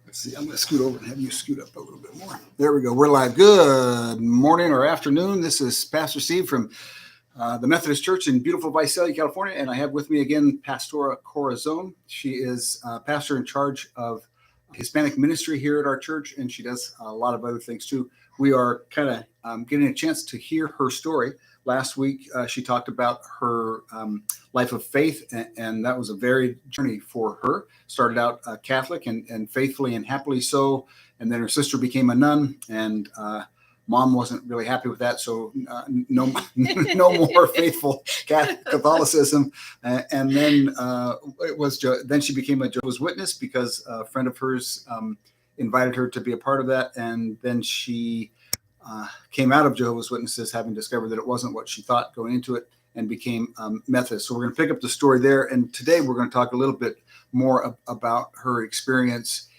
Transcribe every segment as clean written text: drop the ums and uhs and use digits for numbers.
Let's see, I'm going to scoot over and have you scoot up a little bit more. There we go. We're live. Good morning or afternoon. This is Pastor Steve from the Methodist Church in beautiful Visalia, California. And I have with me again Pastora Corazon. She is pastor in charge of Hispanic ministry here at our church, and she does a lot of other things too. We are kind of getting a chance to hear her story. Last week, she talked about her life of faith, and that was a varied journey for her. Started out Catholic and faithfully and happily so, and then her sister became a nun, and mom wasn't really happy with that, so no more faithful Catholicism. And then then she became a Jehovah's Witness because a friend of hers invited her to be a part of that, and then she came out of Jehovah's Witnesses having discovered that it wasn't what she thought going into it, and became Methodist. So we're going to pick up the story there, and today we're going to talk a little bit more about her experience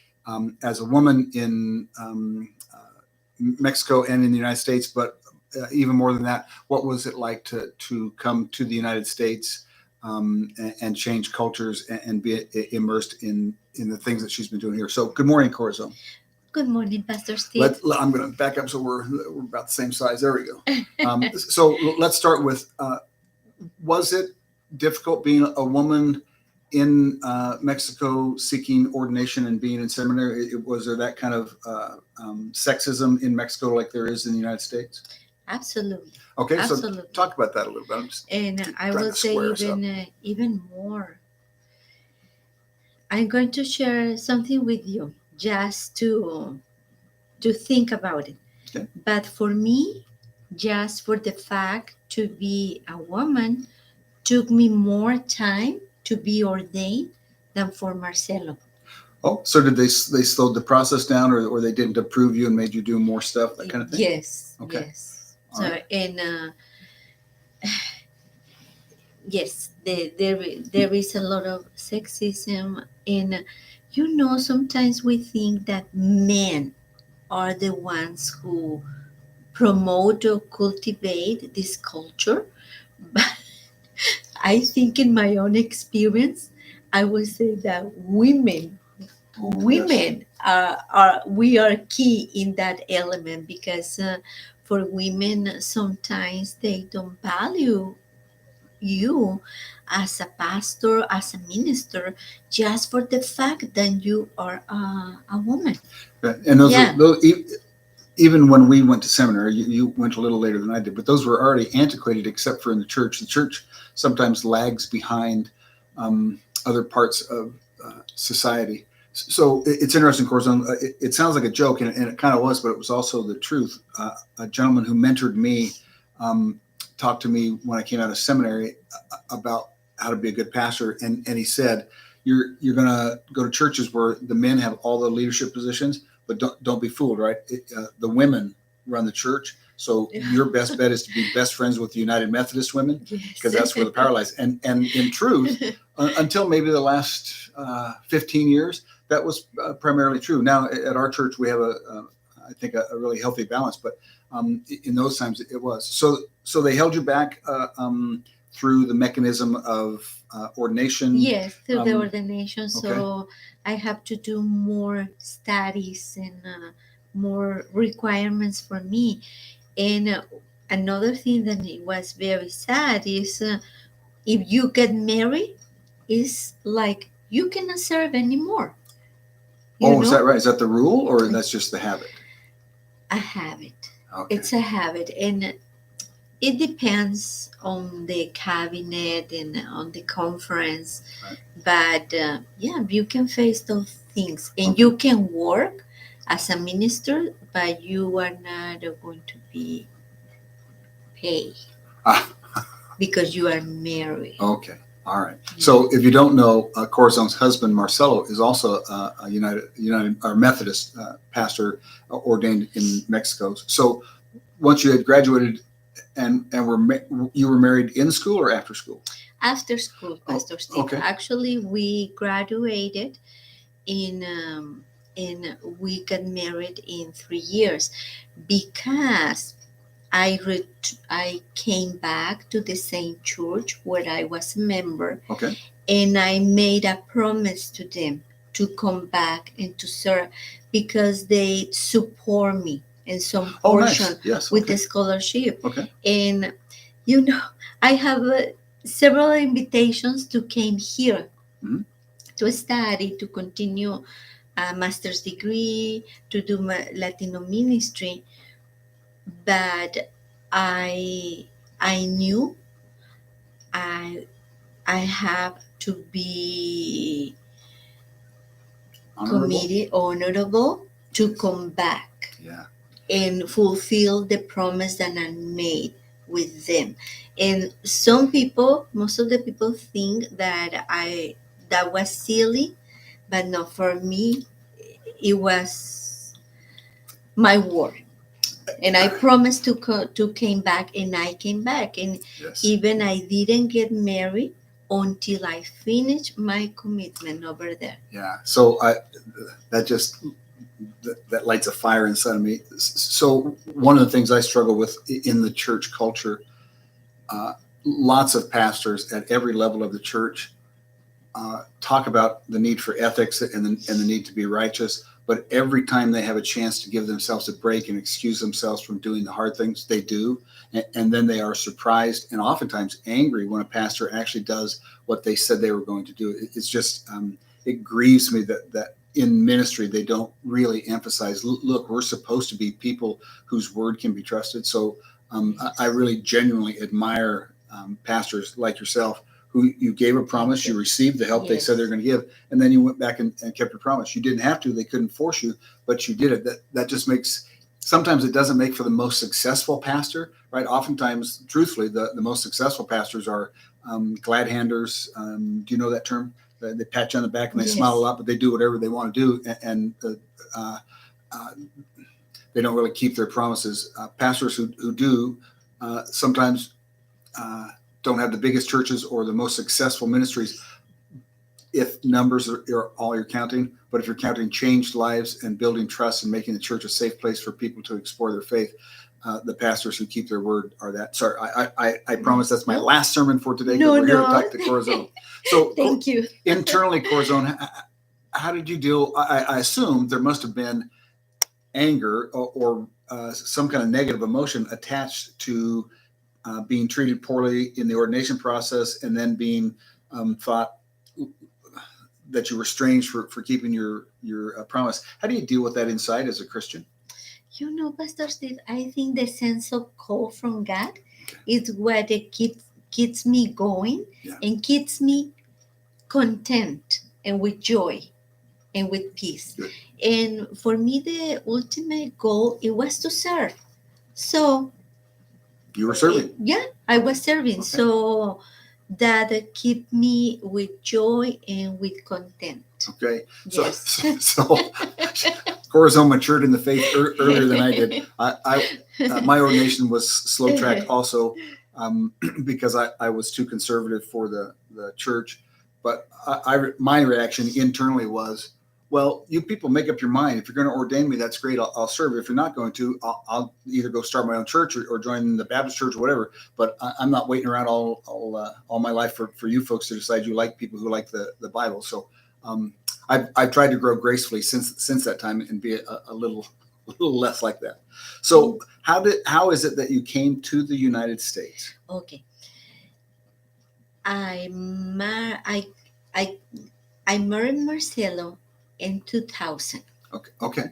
as a woman in Mexico and in the United States, but even more than that, what was it like to come to the United States and change cultures and be immersed in the things that she's been doing here. So good morning, Corazon. Good morning, Pastor Steve. I'm going to back up so we're about the same size. There we go. So let's start with, was it difficult being a woman in Mexico seeking ordination and being in seminary? Was there that kind of sexism in Mexico like there is in the United States? Absolutely. Okay, Absolutely. So talk about that a little bit. And I will say even more. I'm going to share something with you just to think about it. Okay. But for me, just for the fact to be a woman took me more time to be ordained than for Marcelo. Oh, so did they slowed the process down, or they didn't approve you and made you do more stuff, that kind of thing? Yes. Okay. Yes. All right. And yes, there is a lot of sexism, and sometimes we think that men are the ones who promote or cultivate this culture, but I think in my own experience, I would say that women we are key in that element, because for women sometimes they don't value you as a pastor, as a minister, just for the fact that you are a woman. Right. And even when we went to seminary, you went a little later than I did, but those were already antiquated, except for in the church. The church sometimes lags behind other parts of society. So it's interesting, Corazon. It sounds like a joke, and it kind of was, but it was also the truth. A gentleman who mentored me talked to me when I came out of seminary about how to be a good pastor, and he said, "You're going to go to churches where the men have all the leadership positions, but don't be fooled, right? The women run the church, so your best bet is to be best friends with the United Methodist women, because that's where the power lies." And in truth, until maybe the last 15 years, that was primarily true. Now at our church we have I think a really healthy balance, but in those times it was. So they held you back through the mechanism of ordination. Yes, through the ordination. So okay. I have to do more studies and more requirements for me. And another thing that it was very sad is if you get married, it's like you cannot serve anymore. Is that right? Is that the rule, or that's just the habit? A habit. Okay. It's a habit, and it depends on the cabinet and on the conference. Right. But you can face those things, and you can work as a minister, but you are not going to be paid because you are married. Okay. All right. So if you don't know, Corazon's husband, Marcelo, is also a United or Methodist pastor ordained in Mexico. So once you had graduated and you were married in school or after school? After school, Pastor Steve. Okay. Actually, we graduated and we got married in 3 years, because I came back to the same church where I was a member. Okay. And I made a promise to them. to come back and to serve because they support me in some Oh, nice. portion Yes. with the Okay. scholarship. Okay. And you know, I have several invitations to came here Mhm. to study, to continue a master's degree, to do my Latino ministry, but I I knew I I have to be Honorable. committed, honorable to Yes. come back Yeah. and fulfill the promise that I made with them. And some people, most of the people think that that was silly, but no, for me, it was my word. And I promised to came back, and I came back, and Yes. even I didn't get married until I finished my commitment over there. Yeah. So that just that lights a fire inside of me. So one of the things I struggle with in the church culture, uh, lots of pastors at every level of the church talk about the need for ethics and the need to be righteous. But every time they have a chance to give themselves a break and excuse themselves from doing the hard things, they do. And then they are surprised and oftentimes angry when a pastor actually does what they said they were going to do. It's just, it grieves me that in ministry, they don't really emphasize, look, we're supposed to be people whose word can be trusted. So I really genuinely admire pastors like yourself who you gave a promise, you received the help they said they're Yes. going to give, and then you went back and kept your promise. You didn't have to; they couldn't force you, but you did it. That just makes. Sometimes it doesn't make for the most successful pastor, right? Oftentimes, truthfully, the most successful pastors are glad handers. Do you know that term? They pat you on the back and they smile a Yes. lot, but they do whatever they want to do, and uh, uh, they don't really keep their promises. Pastors who do sometimes uh, don't have the biggest churches or the most successful ministries if numbers are all you're counting. But if you're counting changed lives and building trust and making the church a safe place for people to explore their faith, the pastors who keep their word are that. Sorry, I promise that's my last sermon for today because No, we're here to no. talk to Corazon. So Thank you. internally, Corazon, how did you deal? I assume there must have been anger or some kind of negative emotion attached to being treated poorly in the ordination process and then being thought that you were strange for keeping your promise. How do you deal with that inside as a Christian? You know, Pastor Steve, I think the sense of call from God Okay. is what it keeps me going, Yeah. and keeps me content and with joy and with peace. Good. And for me, the ultimate goal, it was to serve. So You were serving. yeah, I was serving. Okay. So that keep me with joy and with content. Okay. So Yes. so Corazon matured in the faith earlier than I did. My ordination was slow tracked also because I was too conservative for the church. But my reaction internally was, well, you people make up your mind. If you're going to ordain me, that's great. I'll serve. If you're not going to, I'll either go start my own church or join the Baptist church or whatever. But I'm not waiting around all my life for you folks to decide you like people who like the Bible. So I've tried to grow gracefully since that time and be a little less like that. So how is it that you came to the United States? Okay. I mar- I I married Marcelo in 2000. Okay. Okay.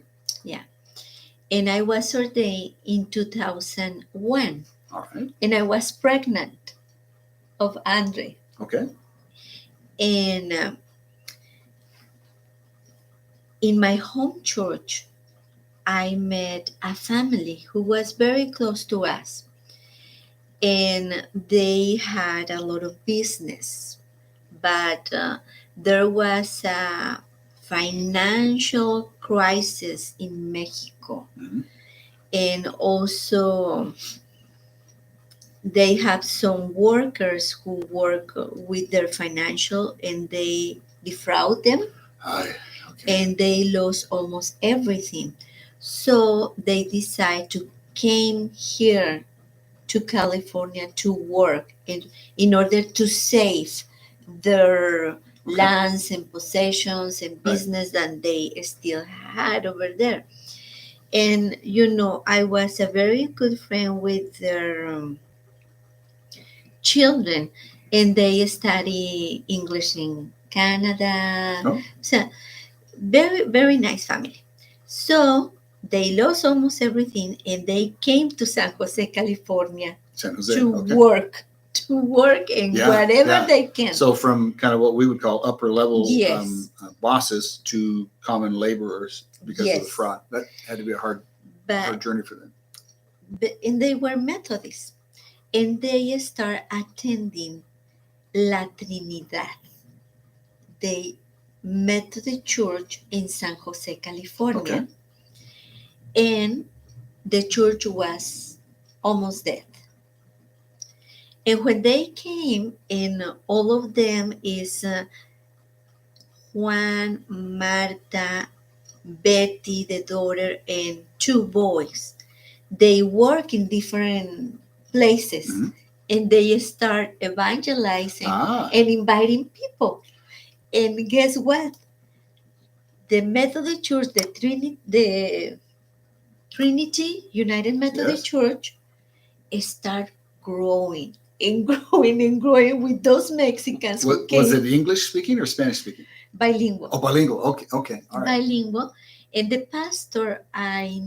Yeah. And I was ordained in 2001. All right. And I was pregnant of Andre. Okay. And in my home church, I met a family who was very close to us. And they had a lot of business. But there was a financial crisis in Mexico. Mm-hmm. And also, they have some workers who work with their financial and they defraud them, Okay. and they lost almost everything. So they decide to came here to California to work in order to save their lands and possessions and Right. business that they still had over there. And I was a very good friend with their children, and they study English in Canada. Oh, So very, very nice family. So they lost almost everything, and they came to San Jose, California San Jose. to Okay. work and Yeah, whatever yeah. they can. So from kind of what we would call upper level Yes. bosses to common laborers because of the Yes. fraud. That had to be a hard but, journey for them. and they were Methodists, and they start attending La Trinidad. They met to the church in San Jose, California, Okay. and the church was almost dead. And when they came, and all of them is Juan, Marta, Betty, the daughter, and two boys. They work in different places, Mhm. and they start evangelizing Ah, and inviting people. And guess what? The Methodist Church, the Trinity United Methodist yes. Church, start growing and growing and growing with those Mexicans who Was came it English speaking or Spanish speaking? bilingual. Oh, bilingual. Okay, okay, all right. Bilingual. And the pastor, I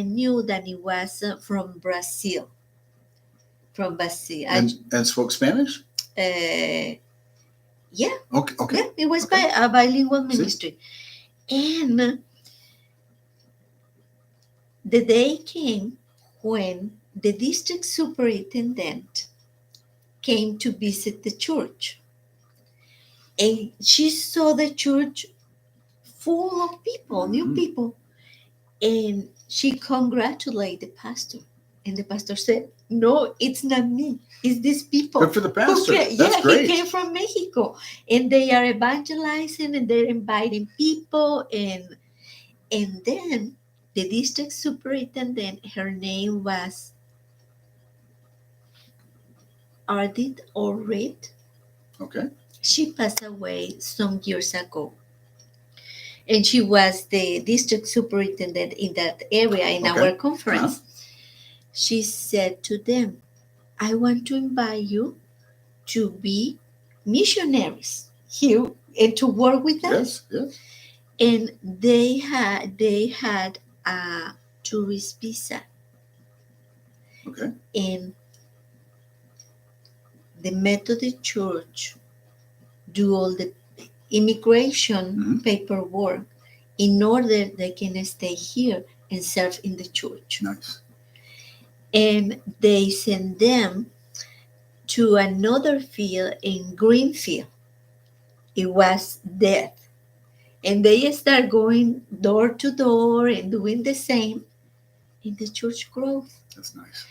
knew that he was from Brazil. From Brazil. And spoke Spanish? Yeah, Okay, okay. yeah, it was Okay. by a bilingual See? ministry. And the day came when the district superintendent came to visit the church. And she saw the church full of people, new Mhm. people. And she congratulated the pastor. And the pastor said, "No, it's not me. It's these people." Good for the pastor. That's Yeah, great. he came from Mexico. And they are evangelizing, and they're inviting people. And then the district superintendent, her name was Ardit or Reed. Okay. She passed away some years ago. And she was the district superintendent in that area in Okay. our conference. She said to them, "I want to invite you to be missionaries here and to work with us." Yes, yes. And they had a tourist visa, Okay. and the Methodist Church do all the immigration Mhm. paperwork in order they can stay here and serve in the church. Nice. And they send them to another field in Greenfield. It was dead. And they start going door to door and doing the same in the church growth. That's nice.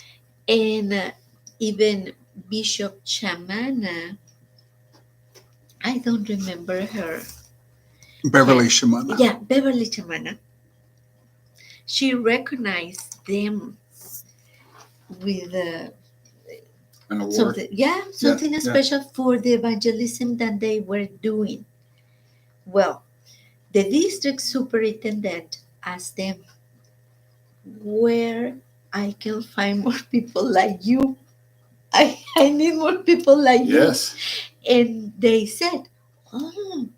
And even Bishop Chamana, I don't remember her. Beverly Yeah. Shimana. Yeah, Beverly Chamana. She recognized them with An award. something, something special for the evangelism that they were doing. Well, the district superintendent asked them, "Where I can find more people like you? I need more people like Yes. you." And they said, "Oh,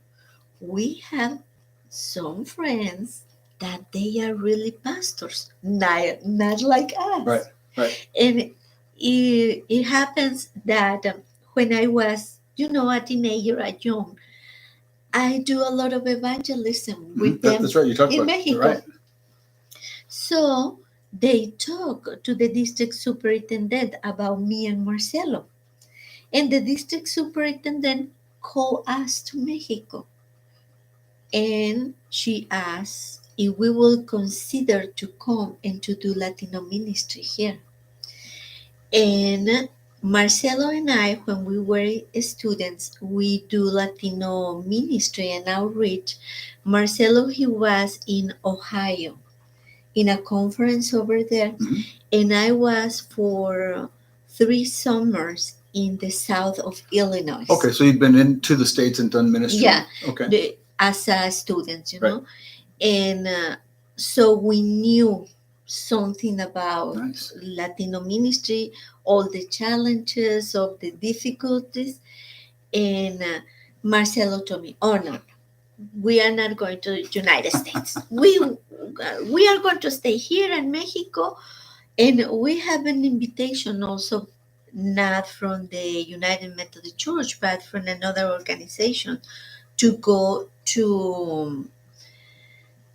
we have some friends that they are really pastors, not like us." Right, right. And it happens that when I was, a teenager, a young, I do a lot of evangelism with them That's right. You talked in about it. Mexico. Right. So they talk to the district superintendent about me and Marcelo. And the district superintendent called us to Mexico. And she asked if we will consider to come and to do Latino ministry here. And Marcelo and I, when we were students, we do Latino ministry and outreach. Marcelo, he was in Ohio in a conference over there, Mhm. and I was for 3 summers in the south of Illinois. Okay, so you've been into the States and done ministry. Yeah. Okay. As a student, Right. know. And so we knew something about Nice. Latino ministry, all the challenges of the difficulties. And Marcelo told me, "Oh no, we are not going to United States. We are going to stay here in Mexico, and we have an invitation also." Not from the United Methodist Church, but from another organization to go to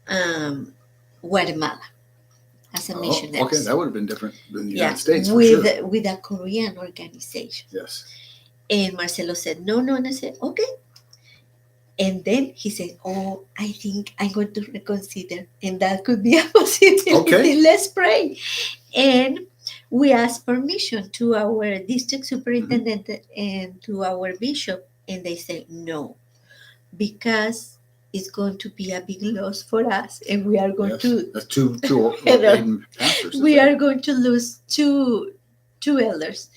um, Guatemala as a missionary. Okay, that would have been different than the Yeah, United States for with sure. with a Korean organization. Yes. And Marcelo said, no, no. And I said, okay. And then he said, oh, I think I'm going to reconsider. And that could be a possibility. Okay. Let's pray. And we asked permission to our district superintendent and to our bishop. And they said, no, because it's going to be a big loss for us. And we are going Yes. to, That's two ordained pastors. we are going to lose two elders.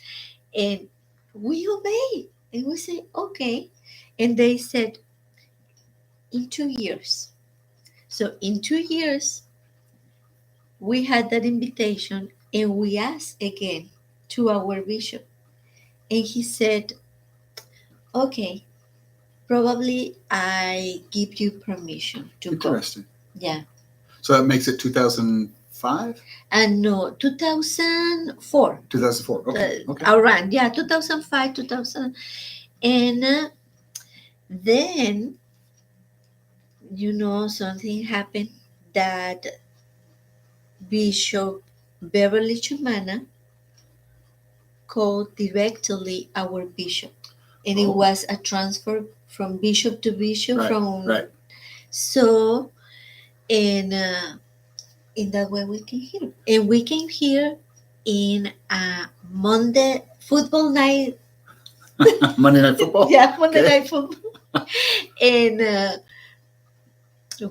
And we obey. And we say, okay. And they said, in 2 years. So in 2 years, we had that invitation and we asked again to our bishop. And he said, okay, probably I give you permission to go. Interesting. Yeah. So that makes it 2005? And no, 2004. 2004. Okay. Okay. Around, yeah, 2005, 2000. And then, something happened that Bishop Beverly Chumana called directly our bishop. And it was a transfer from bishop to bishop. Right. So, and in that way we came here. And we came here in a Monday football night. Monday Night Football? Yeah, Monday Night Football. And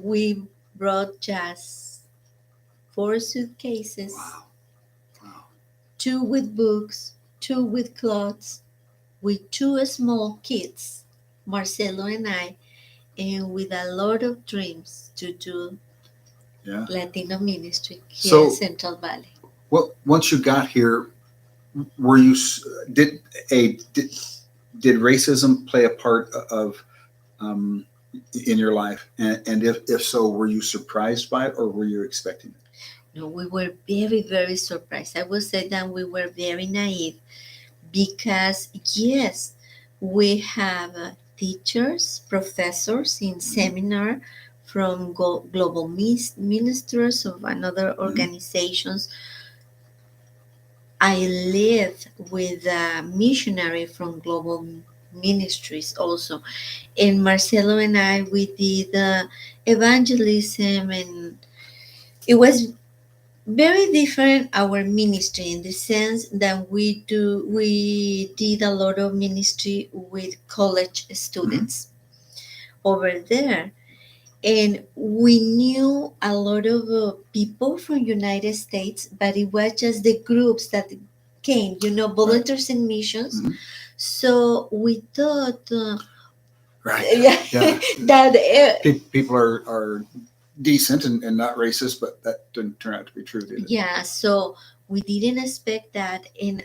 we brought just 4 suitcases. Wow. 2 with books, 2 with clothes, with 2 small kids, Marcelo and I, and with a lot of dreams to do Latino ministry here in Central Valley. Well, once you got here, were you did racism play a part of in your life? And if so, were you surprised by it or were you expecting it? No, we were very, very surprised. I would say that we were very naive because, yes, we have teachers, professors in seminar from global ministers of another organizations. I live with a missionary from global ministries also. And Marcelo and I, we did evangelism, and it was very different our ministry in the sense that we did a lot of ministry with college students over there, and we knew a lot of people from United States, but it was just the groups that came, volunteers and missions. So we thought that people are decent and not racist, but that didn't turn out to be true, did it? Yeah, so we didn't expect that. And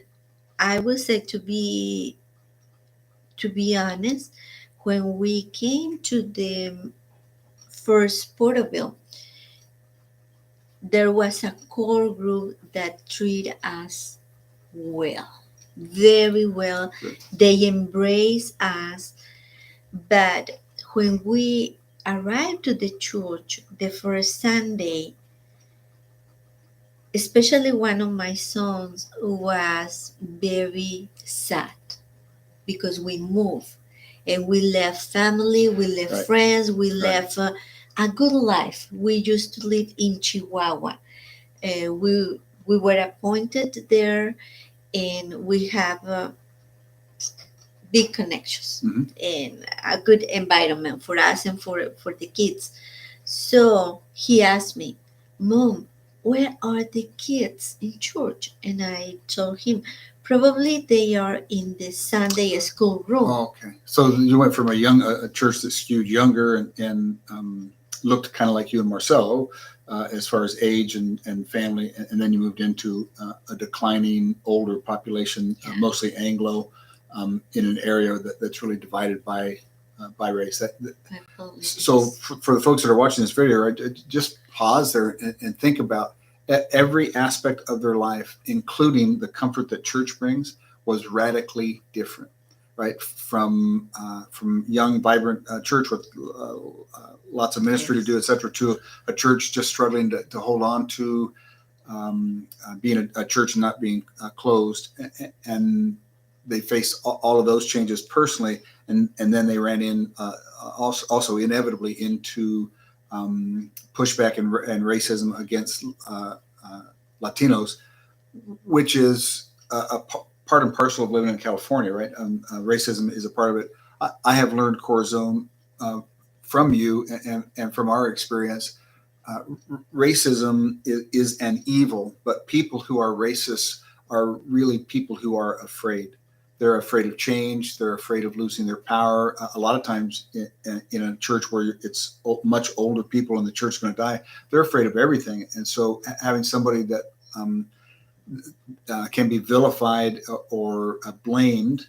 I would say, to be honest, when we came to the first Porterville, there was a core group that treated us well, very well. Good. They embraced us. But when we arrived to the church the first Sunday, especially one of my sons was very sad because we moved and we left family, we left friends, we left a good life. We used to live in Chihuahua. We were appointed there, and we have big connections and a good environment for us and for the kids. So he asked me, Mom, where are the kids in church? And I told him, Probably they are in the Sunday school room. Oh, okay. So you went from a church that skewed younger and looked kind of like you and Marcelo as far as age and family, and then you moved into a declining older population, mostly Anglo, in an area that's really divided by race. So for the folks that are watching this video, right, just pause there and think about every aspect of their life, including the comfort that church brings, was radically different, right? From young, vibrant church with lots of ministry to do, etc., to a church just struggling to hold on to being a church and not being closed, and they faced all of those changes personally, and then they ran in also inevitably into pushback and racism against Latinos, which is a part and parcel of living in California, right? Racism is a part of it. I have learned, Corazon, from you and from our experience, racism is an evil, but people who are racist are really people who are afraid. They're afraid of change. They're afraid of losing their power. A lot of times in a church where it's much older people and the church is going to die, they're afraid of everything. And so having somebody that can be vilified or blamed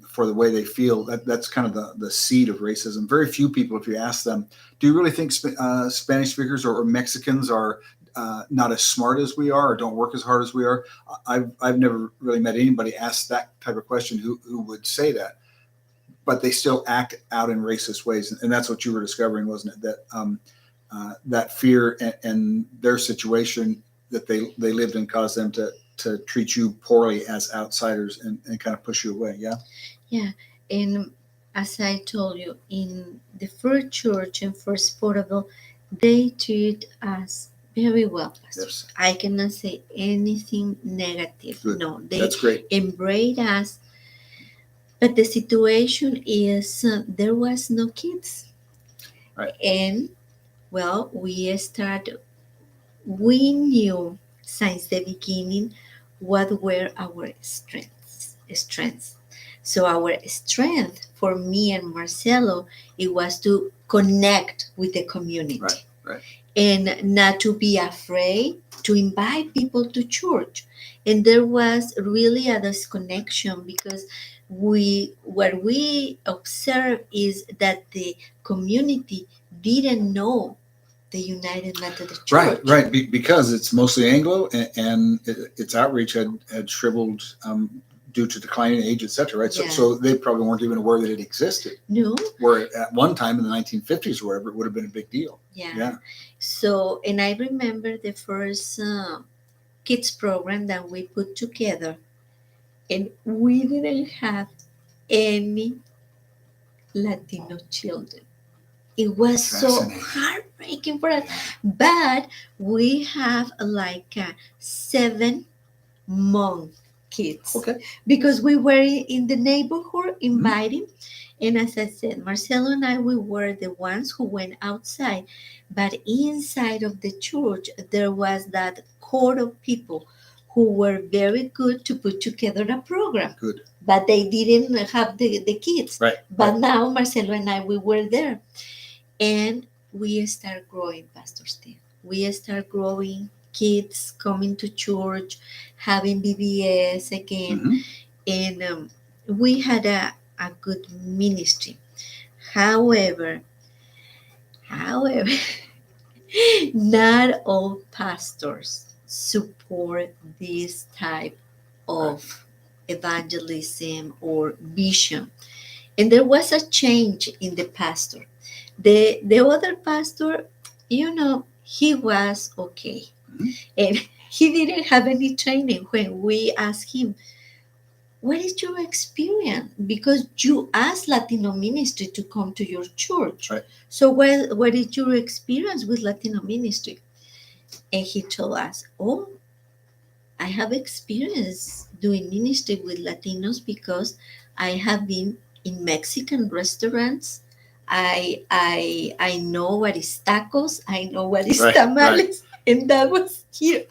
for the way they feel, that's kind of the seed of racism. Very few people, if you ask them, do you really think Spanish speakers or Mexicans are not as smart as we are or don't work as hard as we are? I've never really met anybody ask that type of question who would say that, but they still act out in racist ways. And that's what you were discovering, wasn't it? That that fear and their situation that they lived in caused them to treat you poorly as outsiders and kind of push you away. Yeah. And as I told you, in the first church and First Portable, they treat us very well. Yes. I cannot say anything negative. Good. No, they That's great. embrace us. But the situation is there was no kids. Right. And well, we knew since the beginning what were our strengths. So our strength for me and Marcelo, it was to connect with the community. Right. And not to be afraid to invite people to church. And there was really a disconnection because what we observed is that the community didn't know the United Methodist Church. Right. Because it's mostly Anglo, and its outreach had shriveled due to declining age, etc. Right. Yeah. So they probably weren't even aware that it existed. No. Where at one time in the 1950s or wherever, it would have been a big deal. Yeah. So, and I remember the first kids program that we put together, and we didn't have any Latino children. It was so heartbreaking for us. But we have like 7 Hmong kids. Okay. Because we were in the neighborhood inviting. Mm-hmm. And as I said, Marcelo and I, we were the ones who went outside. But inside of the church, there was that core of people who were very good to put together a program. Good. But they didn't have the kids. Right. But now Marcelo and I, we were there. And we start growing, Pastor Steve. We start growing, kids coming to church, having BBS again. Mm-hmm. And we had a good ministry. However, not all pastors support this type of evangelism or vision. And there was a change in the pastor. The other pastor, he was okay. Mm-hmm. And he didn't have any training. When we asked him, what is your experience? Because you asked Latino ministry to come to your church. Right. So what is your experience with Latino ministry? And he told us, I have experience doing ministry with Latinos because I have been in Mexican restaurants. I know what is tacos. I know what is tamales. Right. And that was his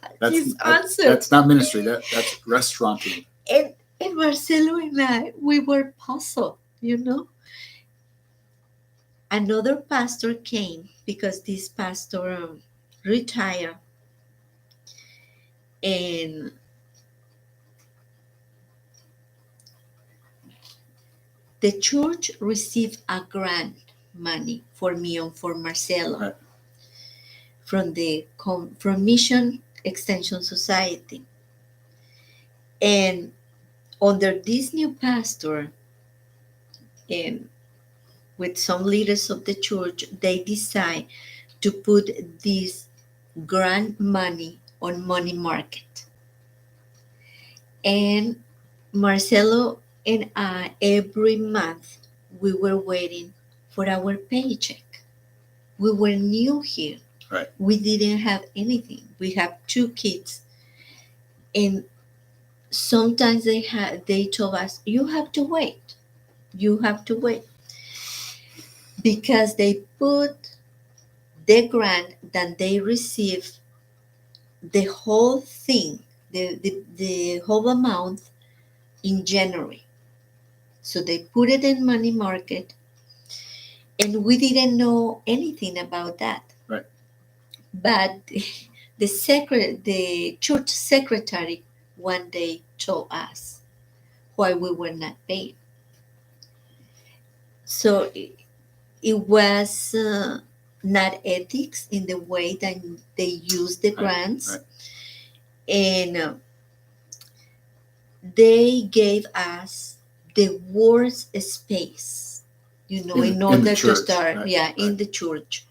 answer. That's not ministry. That's restauranting. And Marcelo and I, we were puzzled. Another pastor came because this pastor retired, and the church received a grant money for me and for Marcelo, Right. from the from Mission Extension Society. And under this new pastor, and with some leaders of the church, they decide to put this grant money on money market. And Marcelo and I, every month, we were waiting for our paycheck. We were new here. Right. We didn't have anything. We have two kids, and sometimes they told us, "You have to wait. You have to wait," because they put the grant that they receive, the whole thing, the whole amount, in January. So they put it in money market, and we didn't know anything about that. Right. But the church secretary one day told us why we were not paid. So it was not ethics in the way that they use the grants. Right. And they gave us the worst space, in order to church, start. right, Yeah, in right. the church,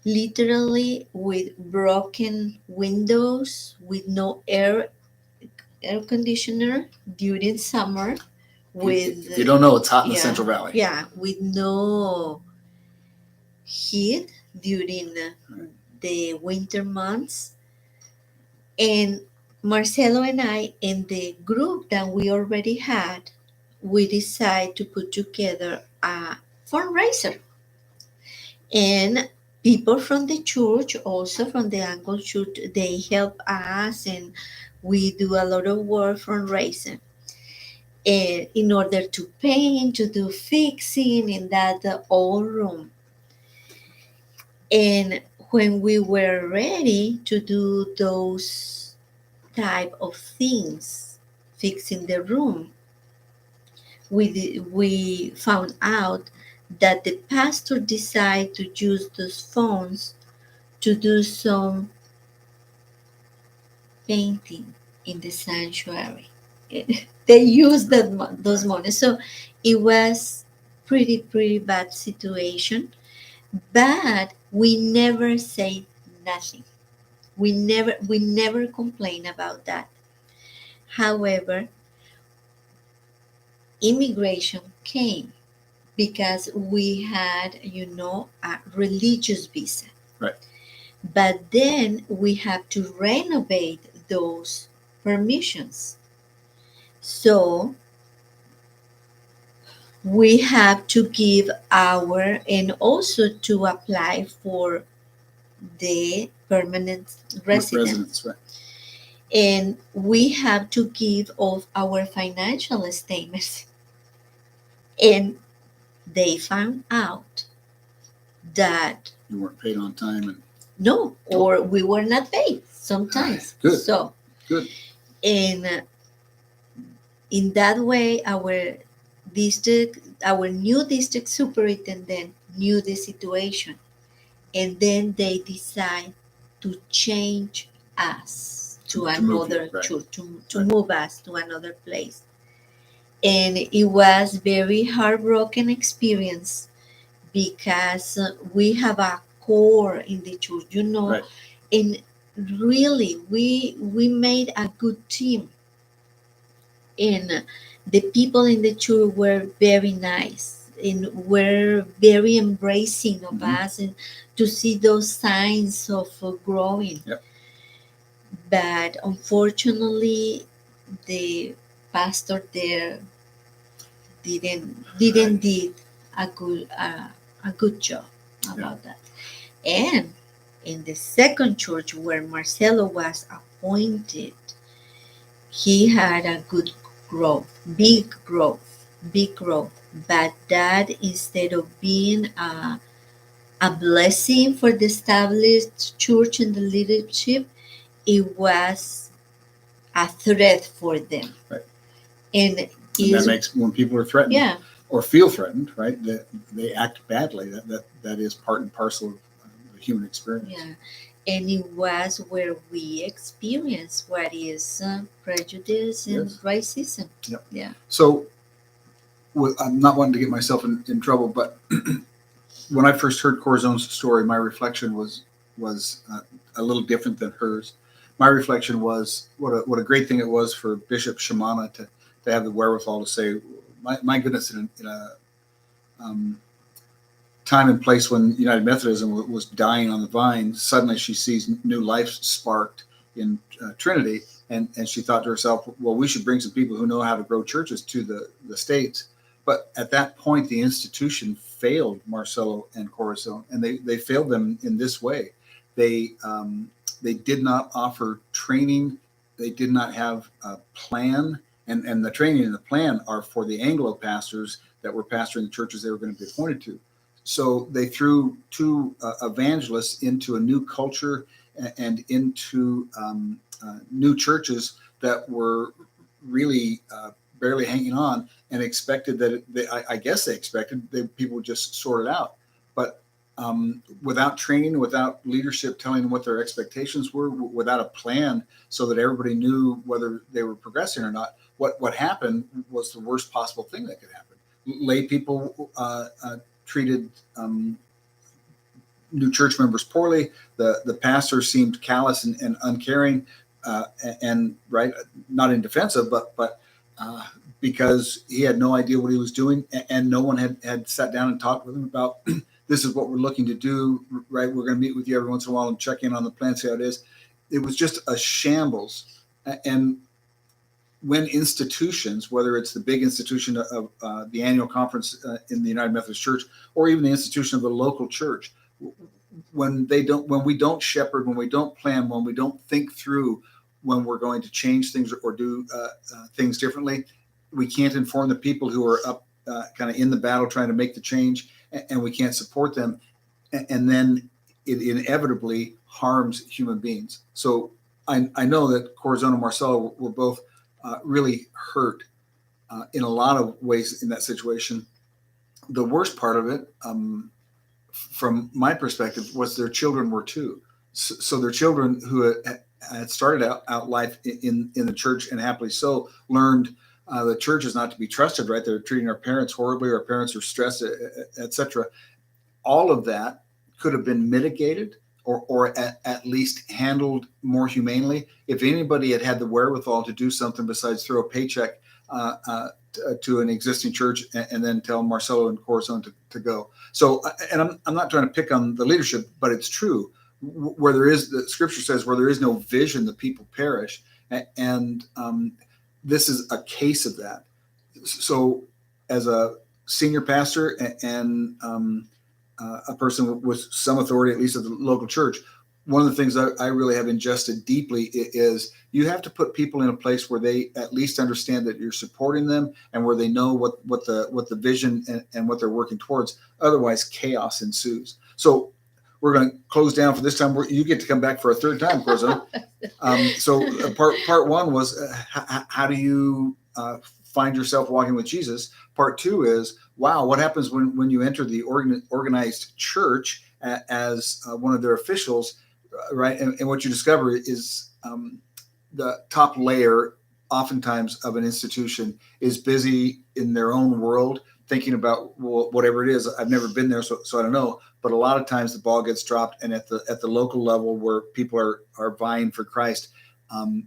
literally with broken windows, with no air conditioner during summer, with If you don't know, it's hot in the yeah, Central Valley. yeah, with no heat during the winter months. And Marcelo and I, in the group that we already had, we decided to put together a fundraiser. And people from the church, also from the Angle Church, they help us, and we do a lot of work fundraising. And in order to paint, to do fixing in that old room. And when we were ready to do those type of things, fixing the room, we found out that the pastor decided to use those funds to do some painting in the sanctuary. They used those money. So it was pretty bad situation, but we never say nothing. We never complain about that. However, immigration came because we had, a religious visa. Right. But then we have to renovate those permissions. So we have to give and also to apply for the permanent residence. Right. And we have to give of our financial statements. And they found out that You weren't paid on time, and no, or we were not paid sometimes. Good. So, Good. and in that way, our new district superintendent knew the situation, and then they decide to change us to To move you, another right. church, to Right. move us to another place. And it was very heartbroken experience because we have a core in the church. Right. And really we made a good team, and the people in the church were very nice and were very embracing of Mhm. us, and to see those signs of growing. Yep. But unfortunately, the pastor there didn't did a good job about that. And in the second church where Marcelo was appointed, he had a good growth, big growth. But that, instead of being a blessing for the established church and the leadership, it was a threat for them. Right. And And is that makes, when people are threatened yeah, or feel threatened, right, that they act badly. That is part and parcel of the human experience. yeah. And it was where we experience what is prejudice and Yes. racism. Yep. Yeah. So I'm not wanting to get myself in trouble, but when I first heard Corazon's story, my reflection was a little different than hers. My reflection was what a great thing it was for Bishop Shimana to have the wherewithal to say, my goodness, in a time and place when United Methodism was dying on the vine, suddenly she sees new life sparked in Trinity, and she thought to herself, well, we should bring some people who know how to grow churches to the States. But at that point, the institution failed Marcelo and Corazon, and they failed them in this way. They did not offer training. They did not have a plan, and the training and the plan are for the Anglo pastors that were pastoring the churches they were going to be appointed to. So they threw two evangelists into a new culture and into new churches that were really barely hanging on, and expected that I guess they expected that people would just sort it out. But without training, without leadership telling them what their expectations were, without a plan so that everybody knew whether they were progressing or not, what happened was the worst possible thing that could happen. Lay people treated new church members poorly. The pastor seemed callous and uncaring, and right, not in defense of, but because he had no idea what he was doing, and no one had sat down and talked with him about this is what we're looking to do. Right, we're going to meet with you every once in a while and check in on the plan, see how it is. It was just a shambles, and when institutions, whether it's the big institution of the annual conference in the United Methodist Church, or even the institution of the local church, when we don't shepherd, when we don't plan, when we don't think through when we're going to change things or do things differently, we can't inform the people who are up kind of in the battle trying to make the change, and we can't support them, and then it inevitably harms human beings. So I know that Corazon and Marcelo were both really hurt in a lot of ways in that situation. The worst part of it, from my perspective, was their children were too. So their children who had started out life in the church, and happily so, learned the church is not to be trusted, right? They're treating our parents horribly, our parents are stressed, etc. All of that could have been mitigated, or at least handled more humanely if anybody had the wherewithal to do something besides throw a paycheck to an existing church and then tell Marcelo and Corazon to go. So, and I'm not trying to pick on the leadership, but it's true. Where there is, the scripture says, where there is no vision, the people perish. And this is a case of that. So as a senior pastor and a person with some authority, at least at the local church, one of the things that I really have ingested deeply is you have to put people in a place where they at least understand that you're supporting them, and where they know what the vision and what they're working towards. Otherwise, chaos ensues. So we're going to close down for this time. You get to come back for a third time, Corazon. So part one was how do you find yourself walking with Jesus? Part two is, wow, what happens when you enter the organized church as one of their officials, right? And what you discover is the top layer, oftentimes, of an institution is busy in their own world, thinking about, well, whatever it is. I've never been there, so I don't know. But a lot of times the ball gets dropped, and at the local level where people are vying for Christ,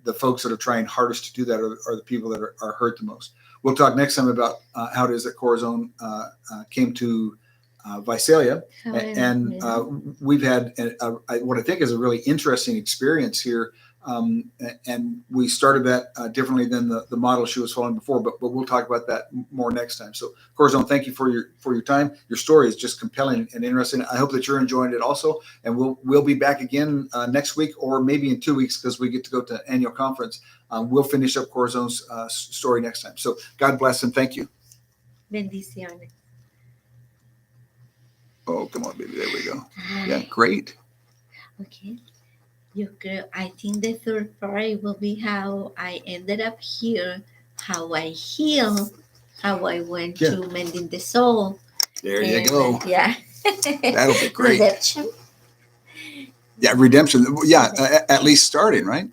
the folks that are trying hardest to do that are the people that are hurt the most. We'll talk next time about how it is that Corazon came to Visalia, and we've had what I think is a really interesting experience here And we started that differently than the model she was following before, but we'll talk about that more next time. So Corazon, thank you for your time. Your story is just compelling and interesting. I hope that you're enjoying it also, and we'll be back again next week, or maybe in 2 weeks, because we get to go to annual conference. We'll finish up Corazon's story next time. So God bless and thank you. Bendiciones. Oh, come on, baby. There we go. Yeah, great. Okay. I think the third part will be how I ended up here, how I heal, how I went Yeah. to mending the soul. There you go. Yeah. That'll be great. Redemption. Yeah, redemption. Yeah, at least starting, right?